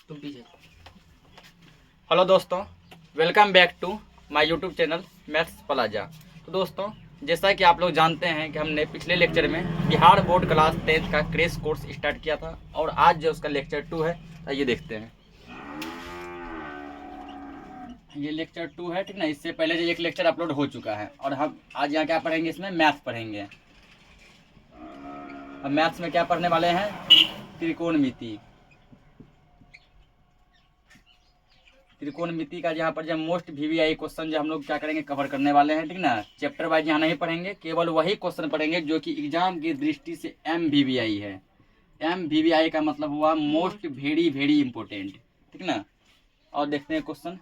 तुम पीछे। हेलो दोस्तों, welcome back to my YouTube channel Maths Plaza. तो दोस्तों, जैसा कि आप लोग जानते हैं कि हमने पिछले लेक्चर में बिहार बोर्ड क्लास 10 का क्रैश कोर्स स्टार्ट किया था और आज जो उसका लेक्चर 2 है, ये देखते हैं। ये लेक्चर 2 है, ठीक ना। इससे पहले जो एक लेक्चर अपलोड हो चुका है और हम आज यहाँ क्या पढ़ेंगे, इसमें मैथ्स पढ़ेंगे। अब मैथ्स में क्या पढ़ने वाले हैं, त्रिकोणमिति। त्रिकोणमिति का यहाँ पर जो मोस्ट वीवीआई क्वेश्चन जो हम लोग क्या करेंगे, कवर करने वाले हैं, ठीक ना। चैप्टर वाइज यहाँ नहीं पढ़ेंगे, केवल वही क्वेश्चन पढ़ेंगे जो कि एग्जाम की दृष्टि से MVVI है। MVVI का मतलब हुआ मोस्ट वेरी वेरी इंपॉर्टेंट, ठीक ना। और देखते हैं क्वेश्चन,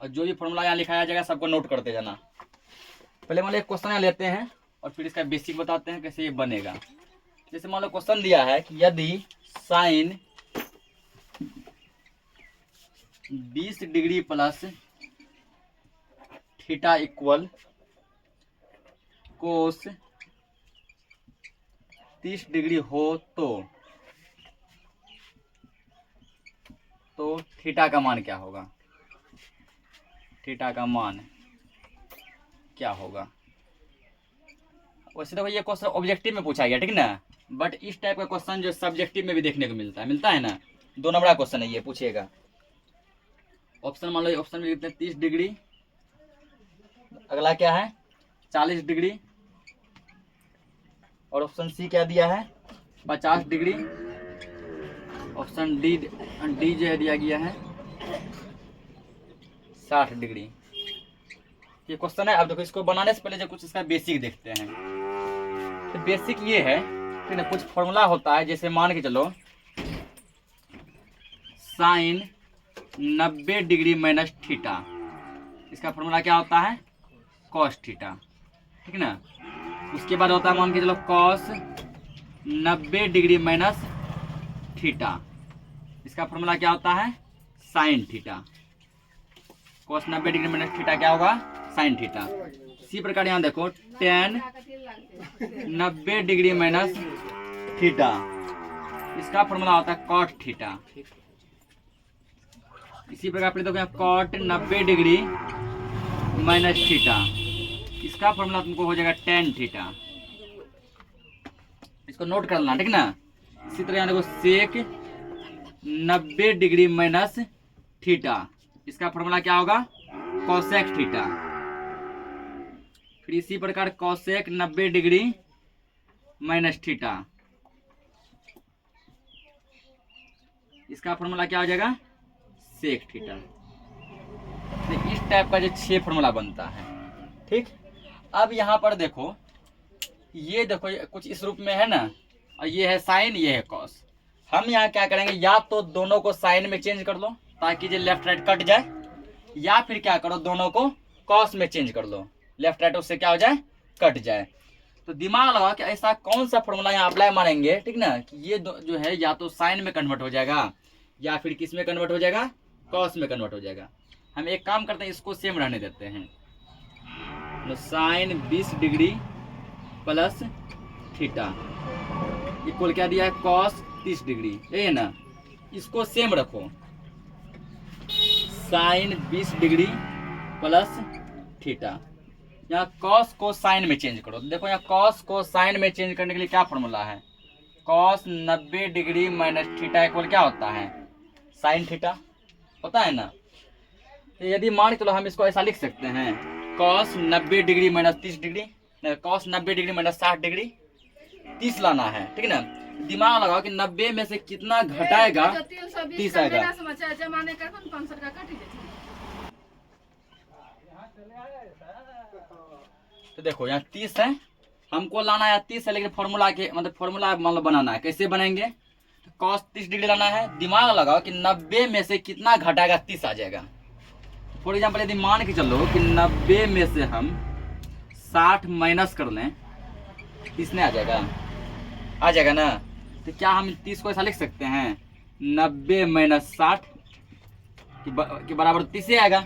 और जो भी फॉर्मूला यहाँ लिखाया जाएगा सबको नोट करते जाना। पहले मान लो एक क्वेश्चन यहाँ लेते हैं और फिर इसका बेसिक बताते हैं कैसे ये बनेगा। जैसे मान लो क्वेश्चन दिया है कि यदि sine 20 degree plus theta equal cos 30 degree हो तो थीटा का मान क्या होगा। थीटा का मान क्या होगा। वैसे तो ये क्वेश्चन ऑब्जेक्टिव में पूछा गया, ठीक ना। बट इस टाइप का क्वेश्चन जो सब्जेक्टिव में भी देखने को मिलता है ना। 2 नंबर का क्वेश्चन है ये, पूछेगा। ऑप्शन मान लो, ऑप्शन में लिखते हैं 30 डिग्री, अगला क्या है 40 डिग्री, और ऑप्शन सी क्या दिया है 50 डिग्री। ऑप्शन डी जो है दिया गया है 60 डिग्री। ये क्वेश्चन है। अब देखो, इसको बनाने से पहले जो कुछ इसका बेसिक देखते हैं। तो बेसिक ये है कि ना, कुछ फॉर्मूला होता है। जैसे मान के चलो साइन 90 डिग्री माइनस थीटा, इसका फॉर्मूला क्या होता है कॉस थीटा, ठीक ना। उसके बाद होता है मान के चलो कॉस 90 डिग्री माइनस थीटा, इसका फॉर्मूला क्या होता है sine theta. Cos 90 degree minus theta क्या होगा साइन थीटा। इसी प्रकार यहाँ देखो tan 90 डिग्री माइनस थीटा, इसका फॉर्मूला होता है कॉट थीटा। इसी प्रकार फिर देखो कॉट 90 डिग्री माइनस थीटा, इसका फॉर्मूला तुमको हो जाएगा tan थीटा। इसको नोट कर लेना, ठीक ना। इसी तरह यहाँ देखो सेक 90 डिग्री माइनस थीटा, इसका फॉर्मूला क्या होगा कोसेक थीटा। फिर इसी प्रकार कोसेक 90 डिग्री माइनस थीटा, इसका फॉर्मूला क्या हो जाएगा सेक थीटा। तो इस टाइप का जो 6 फॉर्मूला बनता है, ठीक। अब यहाँ पर देखो, ये देखो कुछ इस रूप में है ना, और ये है साइन, ये है कॉस। हम यहाँ क्या करेंगे, या तो दोनों को साइन में चेंज कर लो ताकि जो लेफ्ट राइट कट जाए, या फिर क्या करो दोनों को कॉस में चेंज कर लो, लेफ्ट राइट उससे क्या हो जाए कट जाए। तो दिमाग लगा कि ऐसा कौन सा फॉर्मूला यहाँ अप्लाई मारेंगे, ठीक ना, कि ये जो है या तो साइन में कन्वर्ट हो जाएगा या फिर किस में कन्वर्ट हो जाएगा कॉस में कन्वर्ट हो जाएगा। हम एक काम करते हैं, इसको सेम रहने देते हैं। तो sine 20 degree plus theta equal क्या दिया है कॉस 30 डिग्री, ये है ना। इसको सेम रखो, साइन 20 डिग्री प्लस थीटा। यहाँ कॉस को साइन में चेंज करो। देखो यहाँ कॉस को साइन में चेंज करने के लिए क्या फॉर्मूला है, cos 90 degree minus theta equal क्या होता है साइन थीटा, पता है ना। तो यदि मान चलो हम इसको ऐसा लिख सकते हैं, cos 90 degree minus 30 degree, cos 90 degree minus 60 degree, 30 लाना है, ठीक ना। दिमाग लगाओ कि 90 में से कितना घटाएगा 30 आएगा। तो देखो यहाँ 30 है, हमको लाना है 30 है, लेकिन फॉर्मूला के मतलब फॉर्मूला मान लो बनाना है। कैसे बनेंगे, कॉस 30 डिग्री लाना है, दिमाग लगाओ कि 90 में से कितना घटाएगा 30 आ जाएगा। फॉर एग्जाम्पल यदि मान के चलो कि 90 में से हम 60 माइनस कर लें, 30 नहीं आ जाएगा ना। तो क्या हम 30 को ऐसा लिख सकते हैं 90 माइनस 60 के बराबर 30 ही आएगा,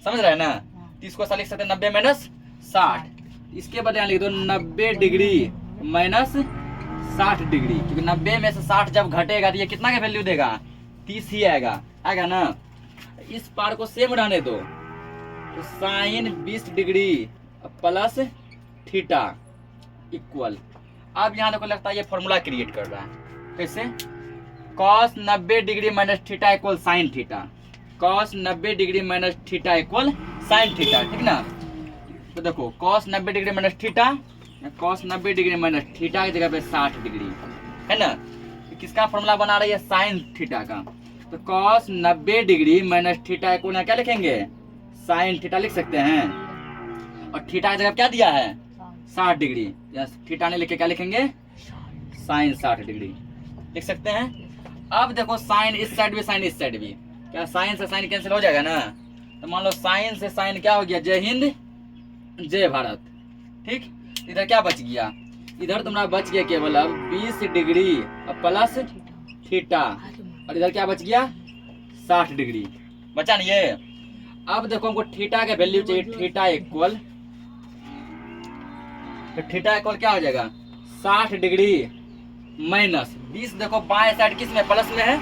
समझ रहे हैं ना। 30 को ऐसा लिख सकते हैं 90 माइनस 60। इसके बाद यहाँ लिख दो 90 डिग्री माइनस 60 डिग्री, क्योंकि 90 में से 60 जब घटेगा तो ये कितना का वैल्यू देगा, 30 ही आएगा ना। इस पार को सेम रहने दो, तो sine 20 degree plus theta equal, अब यहाँ देखो लगता है ये फॉर्मूला क्रिएट कर रहा है। कैसे, cos 90 degree minus theta equal sine theta, cos 90 degree minus theta equal sine theta, ठीक ना। तो देखो cos 90 degree minus theta, cos 90 degree minus theta की जगह पे 60 डिग्री है ना। तो किसका फॉर्मूला बना रही है, साइन थीटा का। तो cos 90 degree minus theta equal क्या लिखेंगे, साइन थीटा लिख सकते हैं। और थीटा की जगह क्या दिया है, 60 डिग्री, थीटा ने लिखे क्या लिखेंगे, साइन 60 डिग्री लिख सकते हैं। अब देखो साइन इस साइड भी, साइन इस साइड भी, क्या साइन से साइन कैंसिल हो जाएगा ना। तो मान लो साइन से साइन क्या हो गया, जय हिंद जय भारत, ठीक। इधर क्या बच गया, इधर तुम्हारा बच गया केवल अब 20 डिग्री प्लस थीटा, और इधर क्या बच गया, 60 डिग्री बचा नहीं ये। अब देखो हमको थीटा का वैल्यू चाहिए, थीटा इक्वल, तो थीटा इक्वल क्या हो जाएगा, 60 डिग्री माइनस 20, देखो बाएं साइड किस में, प्लस में है।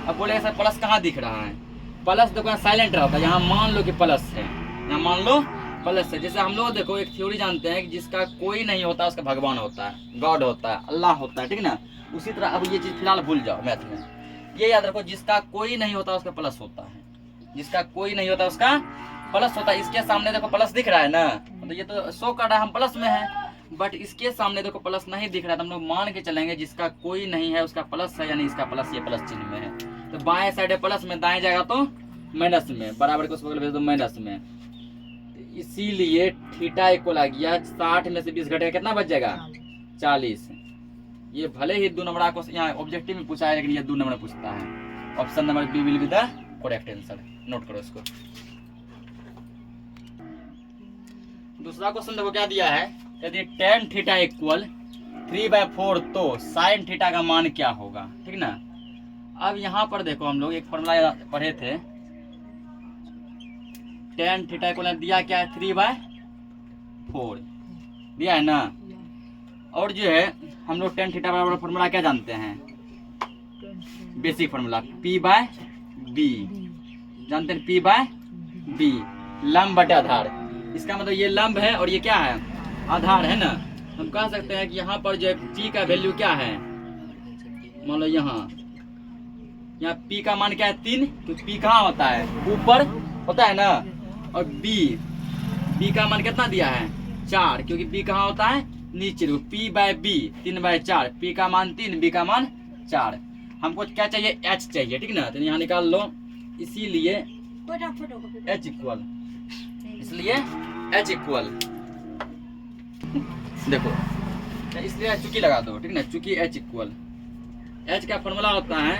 अब बोलेगा सर प्लस कहाँ दिख रहा है, प्लस देखो साइलेंट रहता है, यहाँ मान लो कि प्लस है, यहाँ मान लो प्लस है। जैसे हम लोग देखो एक थ्योरी जानते हैं कि जिसका कोई नहीं होता उसका भगवान होता है, गॉड होता है, अल्लाह होता है, ठीक ना। उसी तरह अब ये चीज फिलहाल भूल जाओ मैथ में, ये याद रखो, जिसका कोई नहीं होता उसका प्लस होता है, जिसका कोई नहीं होता उसका प्लस होता है। इसके सामने देखो प्लस दिख रहा है ना, तो ये तो शो कर रहा है हम प्लस में है, बट इसके सामने देखो प्लस नहीं दिख रहा है, तो हम लोग मान के चलेंगे जिसका कोई नहीं है उसका प्लस है, यानी इसका प्लस, ये प्लस चिन्ह में है। तो बाएं साइड है प्लस में, दाएं जाएगा तो माइनस में, बराबर को उस बगल भेज दो माइनस में। तो इसीलिए थीटा इक्वल आ गया 60 में से 20 घटेगा कितना बच जाएगा, 40। ये भले ही 2 नंबर को यहाँ ऑब्जेक्टिव में पूछा है, लेकिन ये 2 नंबर पूछता है। Option number B will be the correct answer, note करो इसको। दूसरा क्वेश्चन देखो क्या दिया है, यदि tan थीटा इक्वल 3/4 तो sin थीटा का मान क्या होगा, ठीक ना। अब यहाँ पर देखो हम लोग एक फॉर्मूला पढ़े थे, tan थीटा इक्वल दिया क्या है, 3/4 दिया है ना। और जो है हम लोग tan थीटा बराबर फॉर्मूला क्या जानते हैं, बेसिक फॉर्मूला P/B जानते हैं, P/B लंब बटे आधार। इसका मतलब ये लंब है और ये क्या है, आधार है ना। हम कह सकते हैं कि यहाँ पर जो P का वैल्यू क्या है, मान लो यहाँ P का मान क्या है, 3, तो P कहाँ होता है, ऊपर होता है ना। और B का मान कितना दिया है, 4, क्योंकि B कहाँ होता है, नीचे। देखो P/B 3/4, P का मान 3, B का मान 4। हमको क्या चाहिए, H चाहिए, ठीक ना। तो यहाँ निकाल लो, इसीलिए H इक्वल, इसलिए H इक्वल देखो, इसलिए चुकी लगा दो, ठीक ना, चुकी H इक्वल, H का फॉर्मूला होता है,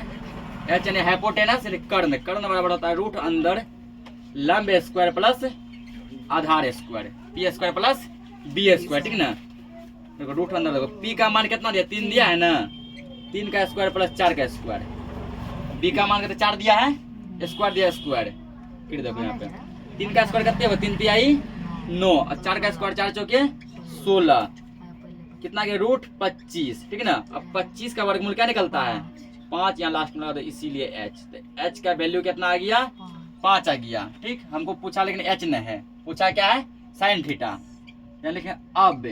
H यानी हाइपोटेनस यानी कर्ण, कर्ण बराबर होता है रूट अंदर लंब स्क्वायर प्लस आधार square, P square plus B square, ठीक ना। देखो रूट अंदर, देखो P का मान कितना दिया, 3 दिया है ना, 3 का स्क्वायर प्लस 4 का स्क्वायर, B का मान कितना 4 दिया है, स्क्वायर दिया स्क्वायर। फिर देखो यहाँ पे 3 का स्क्वायर कितने, 3 3 आई 9, और 4 का स्क्वायर 4 चौके 16, कितना के रूट 25, ठीक है ना। अब 25 का वर्गमूल क्या निकलता है, 5, यहाँ लास्ट में लगा दो, इसीलिए H। तो H का वैल्यू कितना आ गया, 5 आ गया, ठीक। हमको पूछा लेकिन H नहीं है, पूछा क्या है, साइन थीटा। यहाँ लिखे अब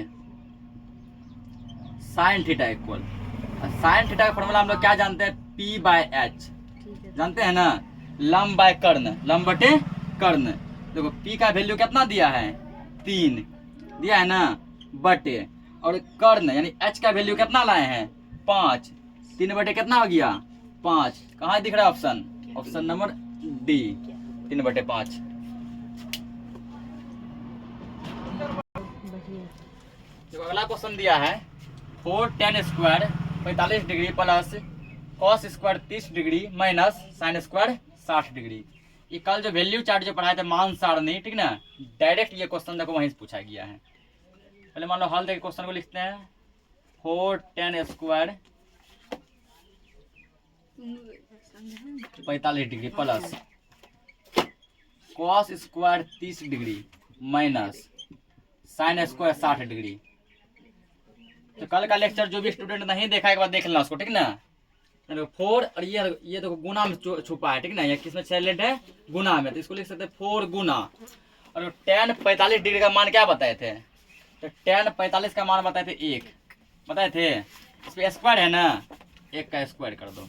sine theta equal, sine theta का फॉर्मूला हम लोग क्या जानते हैं, P/H जानते हैं ना, लंब बाय कर्ण, लंब बटे कर्ण। देखो P का वैल्यू कितना दिया है, 3 दिया है ना, बटे, और कर्ण यानी H का वैल्यू कितना लाए हैं, 5, 3 बटे कितना हो गया, 5। कहाँ दिख रहा है ऑप्शन, ऑप्शन नंबर डी, 3/5। जो अगला क्वेश्चन दिया है, 4 tan square 45 degree plus cos square 30 degree minus sine square 60 degree. ये कल जो वैल्यू चार्ट जो पढ़ाए थे मान सारणी, ठीक ना, डायरेक्ट ये क्वेश्चन देखो वहीं से पूछा गया है। पहले मान लो हल देख क्वेश्चन को लिखते हैं, 4 tan square 45 degree plus cos square 30 degree minus sine square 60 degree. तो कल का लेक्चर जो भी स्टूडेंट नहीं देखा एक बार देख लेना उसको, ठीक ना। 4 और ये देखो गुना में छुपा है, ठीक ना, ये किसमें साइलेंट है, गुना में, तो इसको लिख सकते हैं 4 गुना। और tan 45 डिग्री का मान क्या बताए थे, तो tan 45 का मान बताए थे 1 बताए थे, इस पे स्क्वायर है ना, 1 का स्क्वायर कर दो,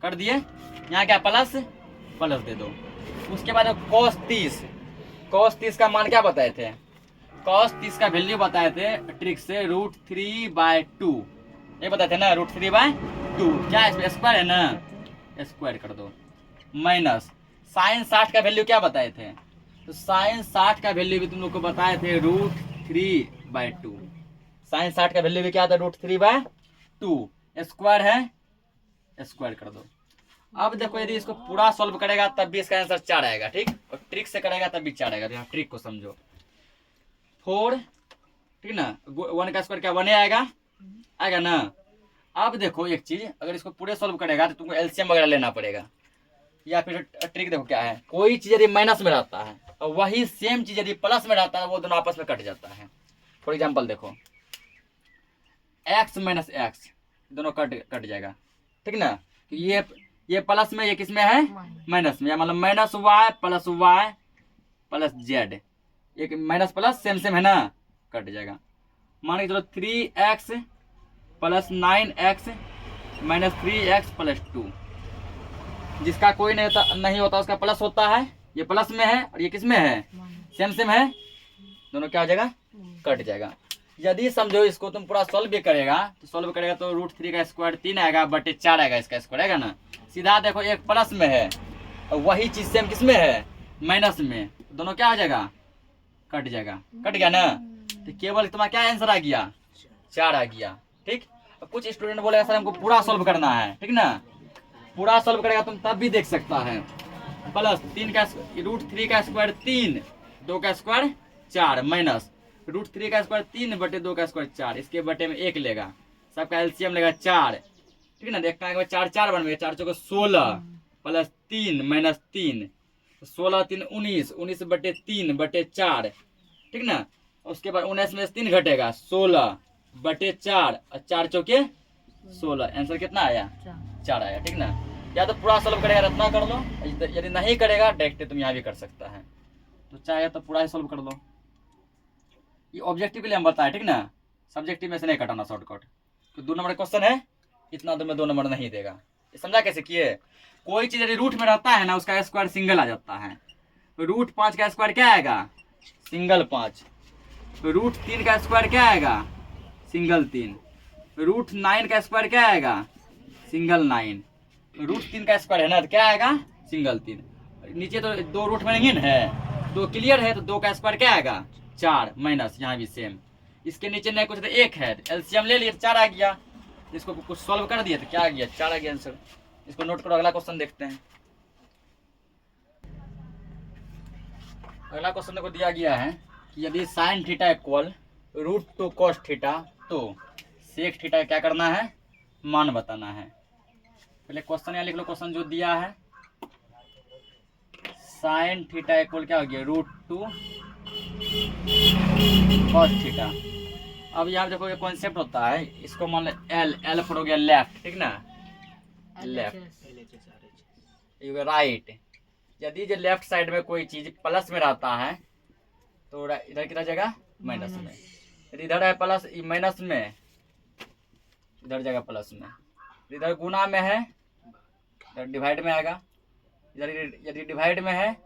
कर दिए, यहाँ क्या प्लस प्लस दे दो। उसके बाद cos 30 का मान क्या बताए थे, cos 30 का वैल्यू बताए थे ट्रिक से √3/2, ये बताए थे ना, √3/2, क्या इसमें स्क्वायर है ना, स्क्वायर कर दो, माइनस sin 60 का वैल्यू क्या बताए थे, तो sin 60 का वैल्यू भी तुम लोग को बताए थे √3/2, sin 60 का वैल्यू भी क्या था, √3/2, स्क्वायर है, स्क्वायर कर दो। अब देखो यदि इसको पूरा सॉल्व करेगा तब भी इसका आंसर 4 आएगा, ठीक, और ट्रिक से करेगा तब भी 4 आएगा, तो यहाँ ट्रिक को समझो। 4, ठीक ना, 1 का स्क्वायर क्या 1 आएगा ना। अब देखो एक चीज, अगर इसको पूरे सॉल्व करेगा तो तुमको एलसीएम वगैरह लेना पड़ेगा, या फिर ट्रिक देखो क्या है, कोई चीज यदि माइनस में रहता है और वही सेम चीज यदि प्लस में रहता है वो दोनों आपस में कट जाता है। फॉर एग्जाम्पल देखो x - x दोनों कट जाएगा, ठीक ना, तो ये प्लस में, ये किस में है, माइनस में, मतलब -y + z, एक माइनस प्लस सेम है ना, कट जाएगा। मान के चलो 3x + 9x - 3x + 2, जिसका कोई नहीं होता उसका प्लस होता है, ये प्लस में है और ये किस में है, सेम है, दोनों क्या हो जाएगा, कट जाएगा। यदि समझो इसको तुम पूरा सॉल्व भी करेगा तो √3 का स्क्वायर 3 आएगा बटे 4 आएगा, इसका स्क्वायर आएगा ना। सीधा देखो एक प्लस में है और वही चीज सेम किस में है, माइनस में, दोनों क्या हो जाएगा, कट जाएगा, कट गया ना। तो केवल तुम्हारा क्या आंसर आ गया, 4 आ गया, ठीक। कुछ स्टूडेंट बोलेगा सर हमको पूरा सॉल्व करना है, ठीक ना, पूरा सॉल्व करेगा तुम तब भी देख सकता है, प्लस 3 का √3 का स्क्वायर 3, 2 का स्क्वायर 4, माइनस √3 का स्क्वायर 3 बटे 2 का स्क्वायर 4, इसके बटे में 1 लेगा, सबका एलसीएम लेगा 4, ठीक ना। देखना है 4 4 बन गया, 4 चौके 16 + 3 - 3, 16 3 19, 19 बटे 3 बटे 4, ठीक ना। उसके बाद 19 में 3 घटेगा, 16 बटे 4 और 4 चौके 16, आंसर कितना आया, 4 आया, ठीक ना। या तो पूरा सॉल्व करेगा इतना कर लो, यदि नहीं करेगा डायरेक्ट तुम यहाँ भी कर सकता है, तो चाहे तो पूरा ही सॉल्व कर लो। ये ऑब्जेक्टिव के लिए हम बताए, ठीक ना, सब्जेक्टिव में से नहीं कटाना शॉर्टकट, तो 2 नंबर क्वेश्चन है, इतना दूर में 2 नंबर नहीं देगा। ये समझा कैसे किए, कोई चीज यदि रूट में रहता है ना उसका स्क्वायर सिंगल आ जाता है, √5 का स्क्वायर क्या आएगा, सिंगल 5, √3 का स्क्वायर क्या आएगा, सिंगल 3, √9 का स्क्वायर क्या आएगा, सिंगल 9, √3 का स्क्वायर है ना तो क्या आएगा, सिंगल 3, नीचे तो 2 रूट बनेंगे ना, है 2 क्लियर है, तो 2 का स्क्वायर क्या आएगा, 4, माइनस यहाँ भी सेम, इसके नीचे नहीं कुछ तो 1 है, एलसीएम ले लिए 4 आ गया, इसको कुछ सॉल्व कर दिया तो क्या आ गया, 4 आ गया आंसर। इसको नोट करो, अगला क्वेश्चन देखते हैं। अगला क्वेश्चन को दिया गया है कि यदि sin θ = √2 cos θ तो sec θ क्या करना है, मान बताना है। पहले क्वेश्चन यहाँ लिख लो, क्वेश्चन जो दिया है, sin θ = क्या हो गया, √2 cos θ। अब यहाँ देखो ये कॉन्सेप्ट होता है, इसको मान लो L पर हो गया लेफ्ट, ठीक ना, लेफ्ट राइट। यदि जो लेफ्ट साइड में कोई चीज प्लस में रहता है तो इधर कितना जाएगा, माइनस में, यदि इधर है प्लस माइनस में, इधर जाएगा प्लस में, इधर गुना में है इधर डिवाइड में आएगा, इधर यदि डिवाइड में है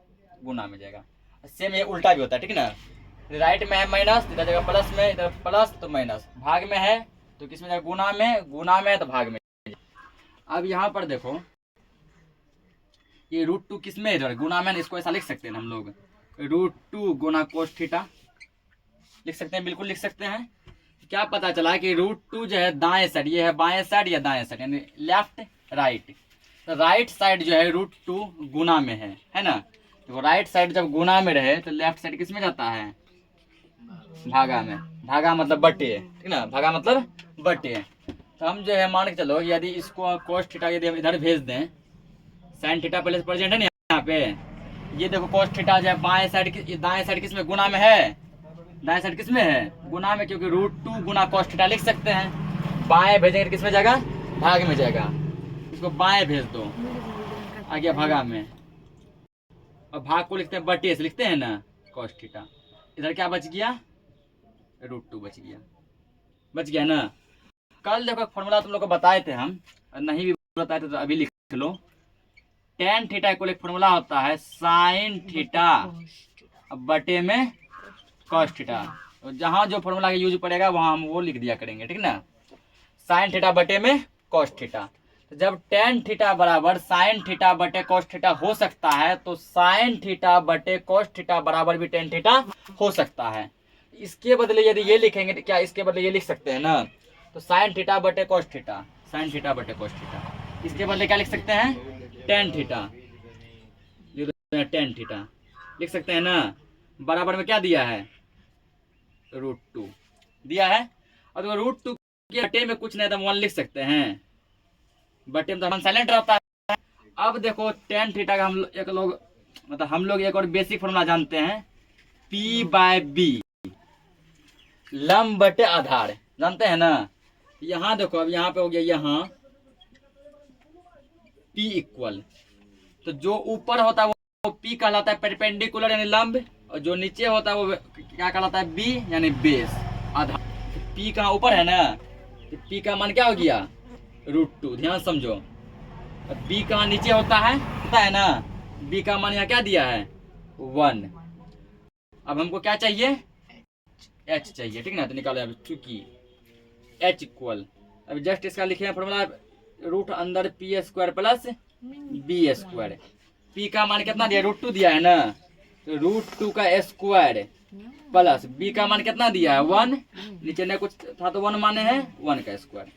गुना में जाएगा। सेम ये उल्टा भी होता है, ठीक ना, राइट में है माइनस, इधर जगह प्लस में, इधर प्लस तो माइनस, भाग में है तो किस में जाएगा, गुना में तो भाग में। अब यहाँ पर देखो ये √2 किस में, इधर गुना में, इसको ऐसा लिख सकते हैं हम लोग, √2 गुना cos θ लिख सकते हैं, बिल्कुल लिख सकते हैं। क्या पता चला कि √2 जो है दाएं साइड, ये है बाएं साइड या दाएं साइड, यानी लेफ्ट राइट, तो राइट साइड जो है √2 गुना में है ना, तो राइट साइड जब गुना में रहे तो लेफ्ट साइड किस में जाता है, भागा में, भागा मतलब बटे, ठीक ना, भागा मतलब बटे। तो हम जो है मान के चलो यदि इसको cos θ यदि हम इधर भेज दें, sin θ पहले प्रेजेंट है ना यहाँ पे, ये देखो cos θ जो है बाएं साइड, दाएं साइड किस में, गुना में है, दाएं साइड किस में है, गुना में, क्योंकि √2 गुना cos θ लिख सकते हैं। बाएं भेजेंगे तो किस में जाएगा, भाग में जाएगा। इसको बाएं भेज दो, आ गया भागा में। और भाग को लिखते हैं बटे से, लिखते हैं ना cos थीटा। इधर क्या बच गया, √2 बच गया, बच गया ना। कल देखो फॉर्मूला तुम लोग को बताए थे हम, नहीं भी बताए थे तो अभी लिख लो। tan थीटा इक्वल एक फॉर्मूला होता है sin थीटा बटे में cos थीटा। तो जहां जो फॉर्मूला का यूज पड़ेगा वहां हम वो लिख दिया करेंगे, ठीक ना। sin थीटा बटे में cos थीटा। तो जब tan थीटा बराबर sin थीटा बटे cos थीटा हो सकता है, तो sin थीटा बटे cos थीटा बराबर भी tan थीटा हो सकता है। इसके बदले यदि ये लिखेंगे तो क्या इसके बदले ये लिख सकते हैं ना, तो sin थीटा बटे cos थीटा, sin थीटा बटे cos थीटा। इसके बदले क्या लिख सकते हैं, tan थीटा, tan थीटा लिख सकते हैं ना। बराबर में क्या दिया है, √2 दिया है। और तो √2 के बटे में कुछ नहीं तो 1 लिख सकते हैं, बटे में तो हम साइलेंट रहता है। अब देखो tan थीटा का हम लोग एक और बेसिक फॉर्मूला जानते हैं, P/B लंब बटे आधार, जानते हैं ना। यहाँ देखो अब यहाँ पे हो गया, यहाँ P इक्वल, तो जो ऊपर होता है वो P कहलाता है परपेंडिकुलर यानी लंब, और जो नीचे होता है वो क्या कहलाता है, B यानी बेस आधार। P कहाँ ऊपर है ना, तो P का मान क्या हो गया, √2, ध्यान समझो। B कहाँ नीचे होता है ना, B का मान यहाँ क्या दिया है, 1। अब हमको क्या चाहिए, H चाहिए, ठीक ना। तो निकालो अब, चूंकि H इक्वल, अब जस्ट इसका लिखे हैं फॉर्मूला, रूट अंदर P² प्लस B²। P का मान कितना दिया, √2 दिया है ना, तो √2 का स्क्वायर प्लस B का मान कितना दिया है, 1। नीचे ने कुछ था तो 1 माने हैं, 1 का स्क्वायर,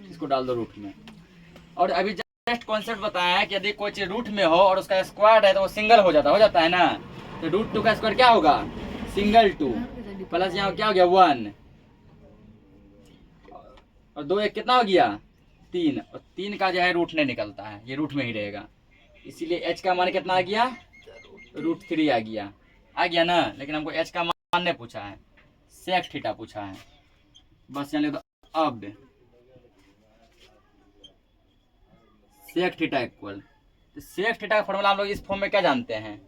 इसको डाल दो रूट में। और अभी जस्ट कॉन्सेप्ट बताया है कि यदि कोई चीज रूट में हो और उसका स्क्वायर है तो वो सिंगल हो जाता है ना। तो √2 का स्क्वायर क्या होगा, सिंगल 2 प्लस यहाँ क्या हो गया, 1 और 2 1 कितना हो गया, 3। और 3 का जो है रूट नहीं निकलता है, ये रूट में ही रहेगा। इसीलिए H का मान कितना आ गया, √3 आ गया ना। लेकिन हमको H का मान नहीं पूछा है, sec थीटा पूछा है बस। यानी तो अब sec थीटा इक्वल, तो sec थीटा का फॉर्मूला हम लोग इस फॉर्म में क्या जानते हैं,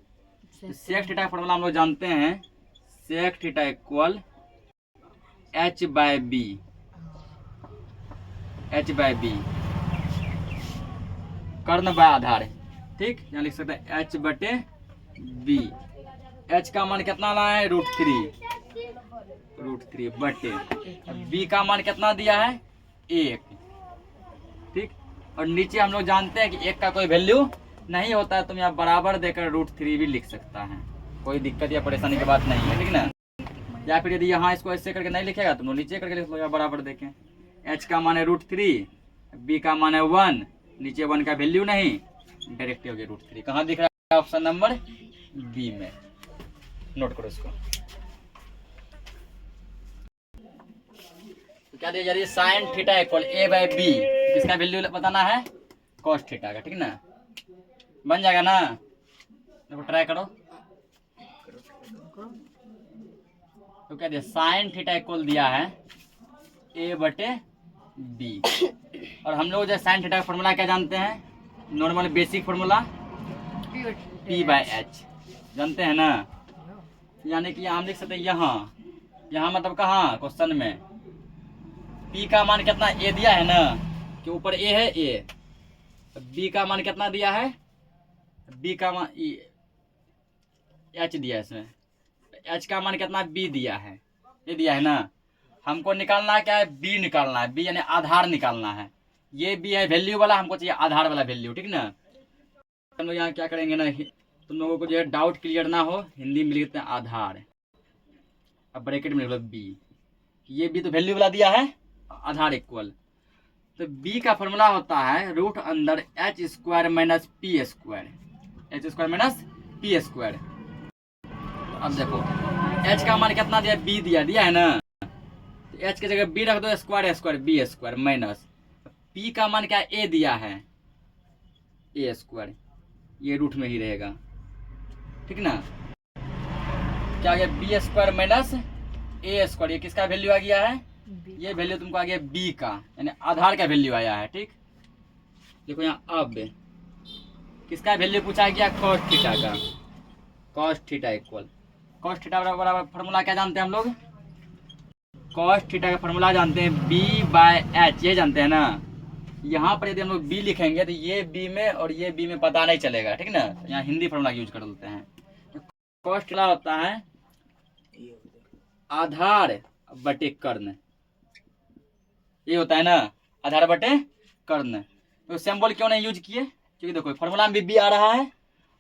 sec थीटा का फॉर्मूला हम लोग जानते हैं, sec थीटा इक्वल H/B, कर्ण बाय आधार, ठीक। यहाँ लिख सकते हैं H/B। H का मान कितना लाए है, √3 बटे B का मान कितना दिया है, 1, ठीक। और नीचे हम लोग जानते हैं कि 1 का कोई वैल्यू नहीं होता है, तुम यहाँ बराबर देकर √3 भी लिख सकता है, कोई दिक्कत या परेशानी की बात नहीं है, ठीक ना। या फिर यदि यहाँ इसको ऐसे करके नहीं लिखेगा तुम लोग नीचे करके लिख लो, बराबर देखें। H का मान है √3, B का मान है 1, नीचे 1 का वैल्यू नहीं, डायरेक्ट हो गया √3। कहाँ दिख रहा है, ऑप्शन नंबर B में, नोट करो इसको। तो क्या दिया जा रही है, sin थीटा इक्वल A/B, किसका वैल्यू बताना है, cos थीटा का, ठीक ना। बन जाएगा ना, देखो ट्राई करो। तो क्या दिया, sin थीटा इक्वल दिया है A/B। और हम लोग जो sin थीटा का फॉर्मूला क्या जानते हैं, नॉर्मल बेसिक फॉर्मूला P/H जानते हैं ना। यानी कि हम लिख सकते हैं यहाँ मतलब कहाँ, क्वेश्चन में P का मान कितना, A दिया है ना, कि ऊपर A है, A। B का मान कितना दिया है, B का मान H दिया है इसमें, H का मान कितना, B दिया है, ये दिया है ना। हमको निकालना है क्या है, B निकालना है, B यानी आधार निकालना है। ये B है वैल्यू वाला, हमको चाहिए आधार वाला वैल्यू, ठीक ना। हम लोग यहाँ क्या करेंगे ना, तुम लोगों को जो है डाउट क्लियर ना हो, हिंदी में लिखते हैं आधार, अब ब्रैकेट में लिख लो B। ये B तो वैल्यू वाला दिया है, आधार इक्वल, तो B का फॉर्मूला होता है रूट अंदर H² minus P², H² minus P²। अब देखो H का मान कितना दिया, B दिया है ना, तो H की जगह B रख दो, स्क्वायर B² माइनस P का मान क्या, A दिया है, A², ये रूट में ही रहेगा, ठीक ना। क्या आ गया, B² माइनस A², ये किसका वैल्यू आ गया है, ये वैल्यू तुमको आ गया बी का, यानी आधार का वैल्यू आया है। ठीक, देखो यहाँ अब किसका वैल्यू पूछा गया, कॉस थीटा का। Cos theta equal, cos theta बराबर फॉर्मूला क्या जानते हैं हम लोग, कॉस थीटा का फॉर्मूला जानते हैं B/H, ये जानते हैं ना। यहाँ पर यदि हम लोग B लिखेंगे तो ये B में और ये B में पता नहीं चलेगा, ठीक ना। तो यहाँ हिंदी फॉर्मूला यूज कर देते हैं। कॉस थीटा होता है आधार बटे कर्ण, ये होता है ना, आधार बटे कर्ण। तो सिंबल क्यों नहीं यूज किए, क्योंकि देखो फॉर्मूला में B आ रहा है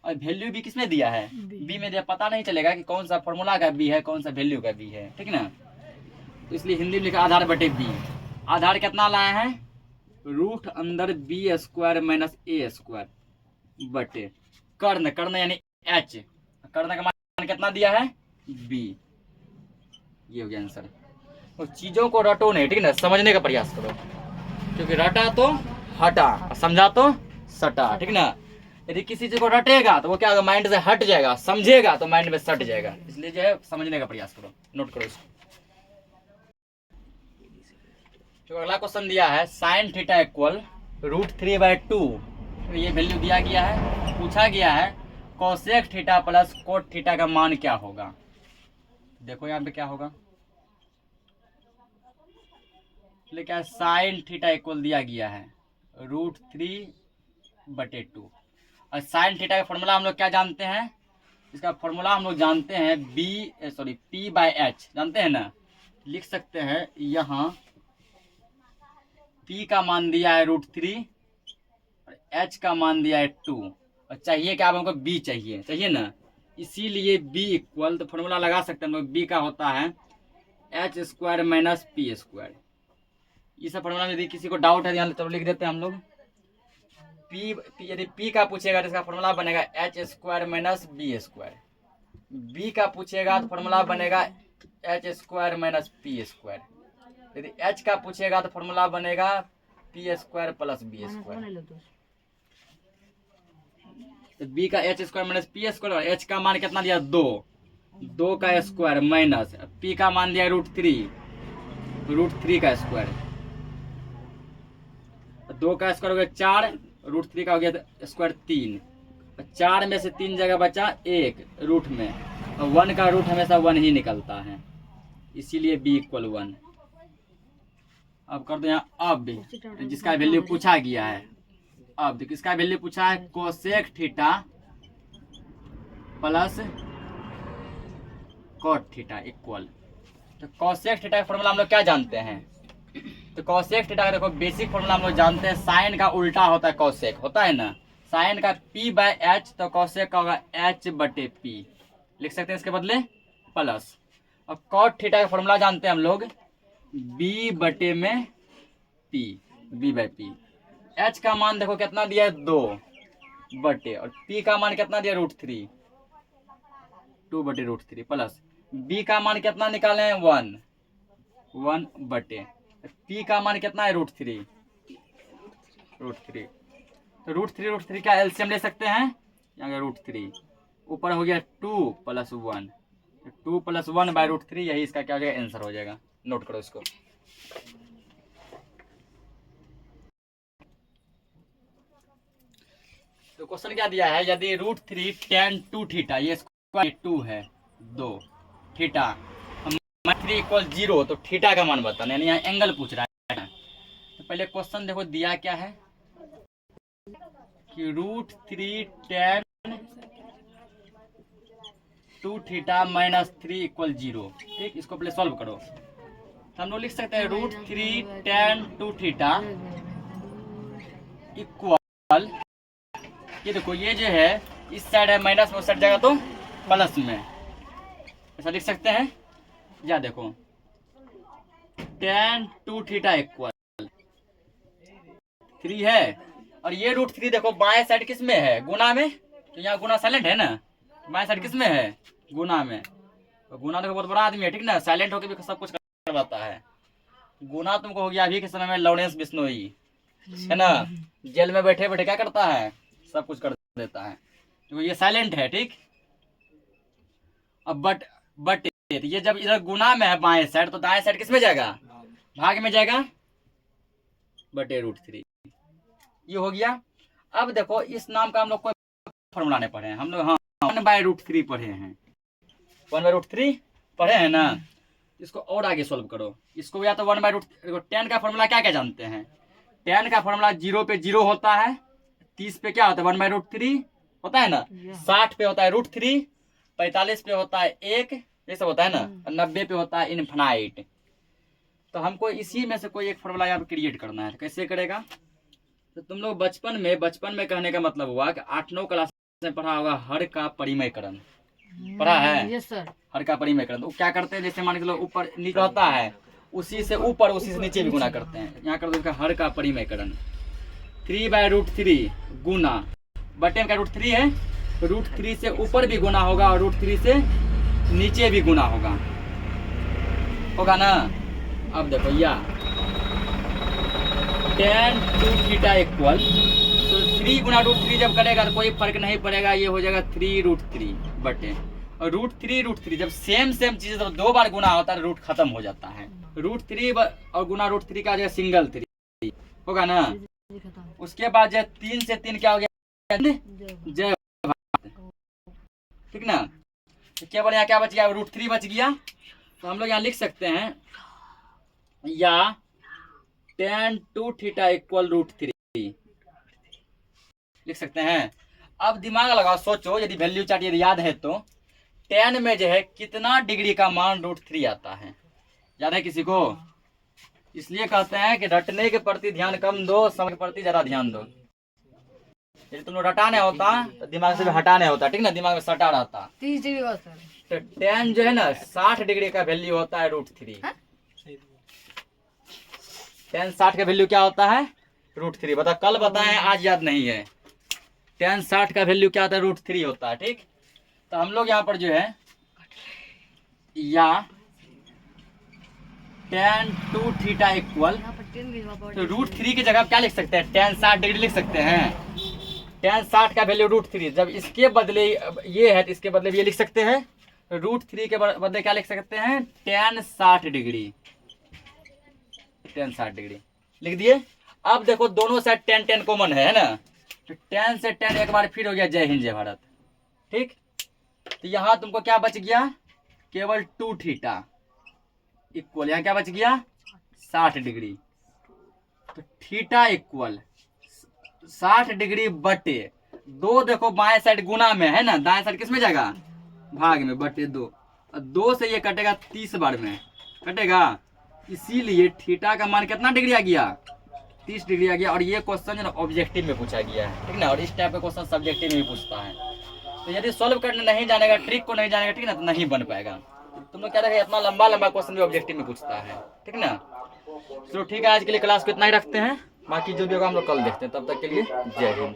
और वैल्यू भी किसमें दिया है, B में दिया, पता नहीं चलेगा कि कौन सा फॉर्मूला का B है, कौन सा वैल्यू का B है, ठीक ना। तो इसलिए हिंदी में लिखा आधार बटे B। आधार कितना लाए हैं, रूट अंदर B² - A² बटे कर्ण, कर्ण यानी H, कर्ण का मान कितना दिया है B। ये हो गया आंसर। तो चीजों को रटो नहीं, ठीक ना, समझने का प्रयास करो, क्योंकि रटा तो हटा, समझा तो सटा, ठीक ना। यदि किसी चीज को रटेगा तो वो क्या होगा, माइंड से हट जाएगा, समझेगा तो माइंड में सट जाएगा। इसलिए जो है समझने का प्रयास करो, नोट करो इसको। जो अगला क्वेश्चन दिया है साइन थीटा इक्वल √3/2, तो ये वैल्यू दिया गया है, पूछा गया है cosec theta plus cot theta का मान क्या होगा। देखो यहाँ पे क्या होगा, क्या साइन थीटा इक्वल दिया गया है √3/2, और साइन थीटा का फॉर्मूला हम लोग क्या जानते हैं, इसका फॉर्मूला हम लोग जानते हैं P/H, जानते हैं ना। लिख सकते हैं यहाँ P का मान दिया है √3 और H का मान दिया है 2, और चाहिए क्या, हमको B चाहिए ना, इसीलिए B इक्वल, तो फॉर्मूला लगा सकते हैं हम लोग, B का होता है H² - P²। ये सब फॉर्मूला में यदि किसी को डाउट है तो लिख देते हैं हम लोग। यदि P का पूछेगा तो इसका फॉर्मूला बनेगा H² - B²। B का पूछेगा तो फॉर्मूला बनेगा H² - P²। यदि H का पूछेगा तो फॉर्मूला बनेगा P² + B²। तो B का H² - P², और H का मान कितना दिया, 2 का स्क्वायर माइनस P का मान दिया √3 का स्क्वायर, 2 का स्क्वायर हो गया 4, √3 का हो गया स्क्वायर 3, 4 में से 3 जगह बचा 1 रूट में, और 1 का रूट हमेशा 1 ही निकलता है, इसीलिए B = 1। अब कर दो यहाँ अब जिसका वैल्यू पूछा गया है, अब देखो इसका वैल्यू पूछा है cosec theta plus cot theta equal, तो कोसेक थीटा का फॉर्मूला हम लोग क्या जानते हैं, तो कोसेक थीटा का देखो बेसिक फॉर्मूला हम लोग जानते हैं, साइन का उल्टा होता है कोसेक, होता है ना, साइन का P/H, तो कोसेक का होगा H/P, लिख सकते हैं इसके बदले प्लस, और कोट थीटा का फॉर्मूला जानते हैं हम लोग B/P। H का मान देखो कितना दिया है 2 बटे, और P का मान कितना दिया √3, 2/√3 प्लस B का मान कितना निकाले हैं 1 बटे, P का मान कितना है √3, तो √3 का एलसीएम ले सकते हैं, यहाँ √3 ऊपर हो गया 2 + 1, 2 + 1/√3, यही इसका क्या हो जाएगा, आंसर हो जाएगा। नोट करो इसको। तो क्वेश्चन क्या दिया है, यदि √3 tan 2 थीटा, ये स्क्वायर 2 है 2 थीटा 3 = 0, तो थीटा का मान बताना, यानी यहाँ एंगल पूछ रहा है। तो पहले क्वेश्चन देखो दिया क्या है कि √3 tan 2 थीटा -3 = 0, ठीक, इसको पहले सॉल्व करो। तो हम लोग लिख सकते हैं √3 tan 2 थीटा इक्वल, ये देखो ये जो है इस साइड है माइनस में, उस साइड जाएगा तो प्लस में, ऐसा लिख सकते हैं। या देखो tan 2 थीटा इक्वल 3 है, और ये √3 देखो बाएं साइड किस में है, गुना में, तो यहाँ गुना साइलेंट है ना, बाएं साइड किस में है, गुना में। तो गुना देखो बहुत बड़ा आदमी है, ठीक ना, साइलेंट होकर भी सब कुछ करवाता है। गुना तुमको हो गया अभी के समय में लॉरेंस बिश्नोई, है ना, जेल में बैठे बैठे क्या करता है, सब कुछ कर देता है, तो ये साइलेंट है, ठीक। अब बट ये जब इधर गुना में है बाएं साइड, तो दाएं साइड किस में जाएगा, भाग में जाएगा बटे √3, ये हो गया। अब देखो इस नाम का हम लोग को फॉर्मूला नहीं पढ़े हैं हम लोग, हाँ 1/√3 पढ़े हैं, 1/√3 पढ़े हैं ना। इसको और आगे सोल्व करो, इसको या तो 1/√3, tan का फॉर्मूला क्या क्या जानते हैं, tan का फॉर्मूला 0 पे 0 होता है, 30 पे क्या होता है 1/√3 होता है ना, 60 पे होता है √3, 45 पे होता है 1, ये सब होता है ना, और 90 पे होता है इनफिनाइट। तो हमको इसी में से कोई एक फॉर्मूला यहाँ पे क्रिएट करना है, कैसे करेगा। तो तुम लोग बचपन में कहने का मतलब हुआ कि 8-9 क्लास में पढ़ा होगा हर का परिमयकरण, पढ़ा है। Yes sir. हर का परिमयकरण तो क्या करते हैं, जैसे मान के चलो ऊपर नीचे होता है, उसी से ऊपर उसी से नीचे भी गुना करते हैं। यहाँ कर दो इसका हर का परिमयकरण, 3/√3 गुना बटे का √3 है, √3 से ऊपर भी गुना होगा और √3 से नीचे भी गुना होगा ना। अब देखो या tan 2θ इक्वल, तो 3 गुना √3 जब करेगा तो कोई फर्क नहीं पड़ेगा, ये हो जाएगा 3√3 बटे, और √3 जब सेम चीज जब 2 बार गुना होता है रूट खत्म हो जाता है, √3 और गुना √3 का आ जाएगा सिंगल 3 होगा ना। उसके बाद जो 3 से 3 क्या हो गया जय, ठीक ना। तो केवल यहाँ क्या बच गया √3 बच गया, तो हम लोग यहाँ लिख सकते हैं या tan 2θ इक्वल √3 लिख सकते हैं। अब दिमाग लगाओ, सोचो यदि वैल्यू चार्ट यदि याद है तो tan में जो है कितना डिग्री का मान √3 आता है, याद है किसी को। इसलिए कहते हैं कि रटने के प्रति ध्यान कम दो, समय के प्रति ज्यादा ध्यान दो। यदि तुम लोग रटाने होता तो दिमाग से भी हटाने होता, ठीक ना, दिमाग में सटा रहता। 30 डिग्री का सर। तो tan जो है ना 60 डिग्री का वैल्यू होता है √3, tan 60 का वैल्यू क्या होता है √3, बता कल बताएं आज याद नहीं है। tan 60 का वैल्यू क्या होता है √3 होता है, ठीक। तो हम लोग यहाँ पर जो है या tan 2θ इक्वल, तो √3 की जगह क्या लिख सकते हैं tan 60 डिग्री लिख सकते हैं। tan 60 का वैल्यू √3, जब इसके बदले ये है तो इसके बदले ये लिख सकते हैं, √3 के बदले क्या लिख सकते हैं tan 60 डिग्री, tan 60 डिग्री लिख दिए। अब देखो दोनों साइड tan कॉमन है ना, तो tan से tan एक बार फिर हो गया जय हिंद जय भारत, ठीक। तो यहाँ तुमको क्या बच गया केवल 2θ इक्वल, यहाँ क्या बच गया 60 डिग्री, तो थीटा इक्वल 60 डिग्री बटे 2, देखो बाएं साइड गुना में है ना, दाएं साइड किस में जाएगा भाग में, बटे 2, और 2 से ये कटेगा 30 बार में कटेगा, इसीलिए थीटा का मान कितना डिग्री आ गया 30 डिग्री आ गया। और ये क्वेश्चन जो ना ऑब्जेक्टिव में पूछा गया है, ठीक ना, और इस टाइप का क्वेश्चन सब्जेक्टिव में भी पूछता है। तो यदि सॉल्व करने नहीं जानेगा, ट्रिक को नहीं जानेगा, ठीक ना, तो नहीं बन पाएगा। तुम लोग क्या देखा इतना लंबा क्वेश्चन भी ऑब्जेक्टिव में पूछता है, ठीक ना। चलो ठीक है, आज के लिए क्लास को इतना ही रखते हैं, बाकी जो भी होगा हम लोग कल देखते हैं। तब तक के लिए जय हिंद।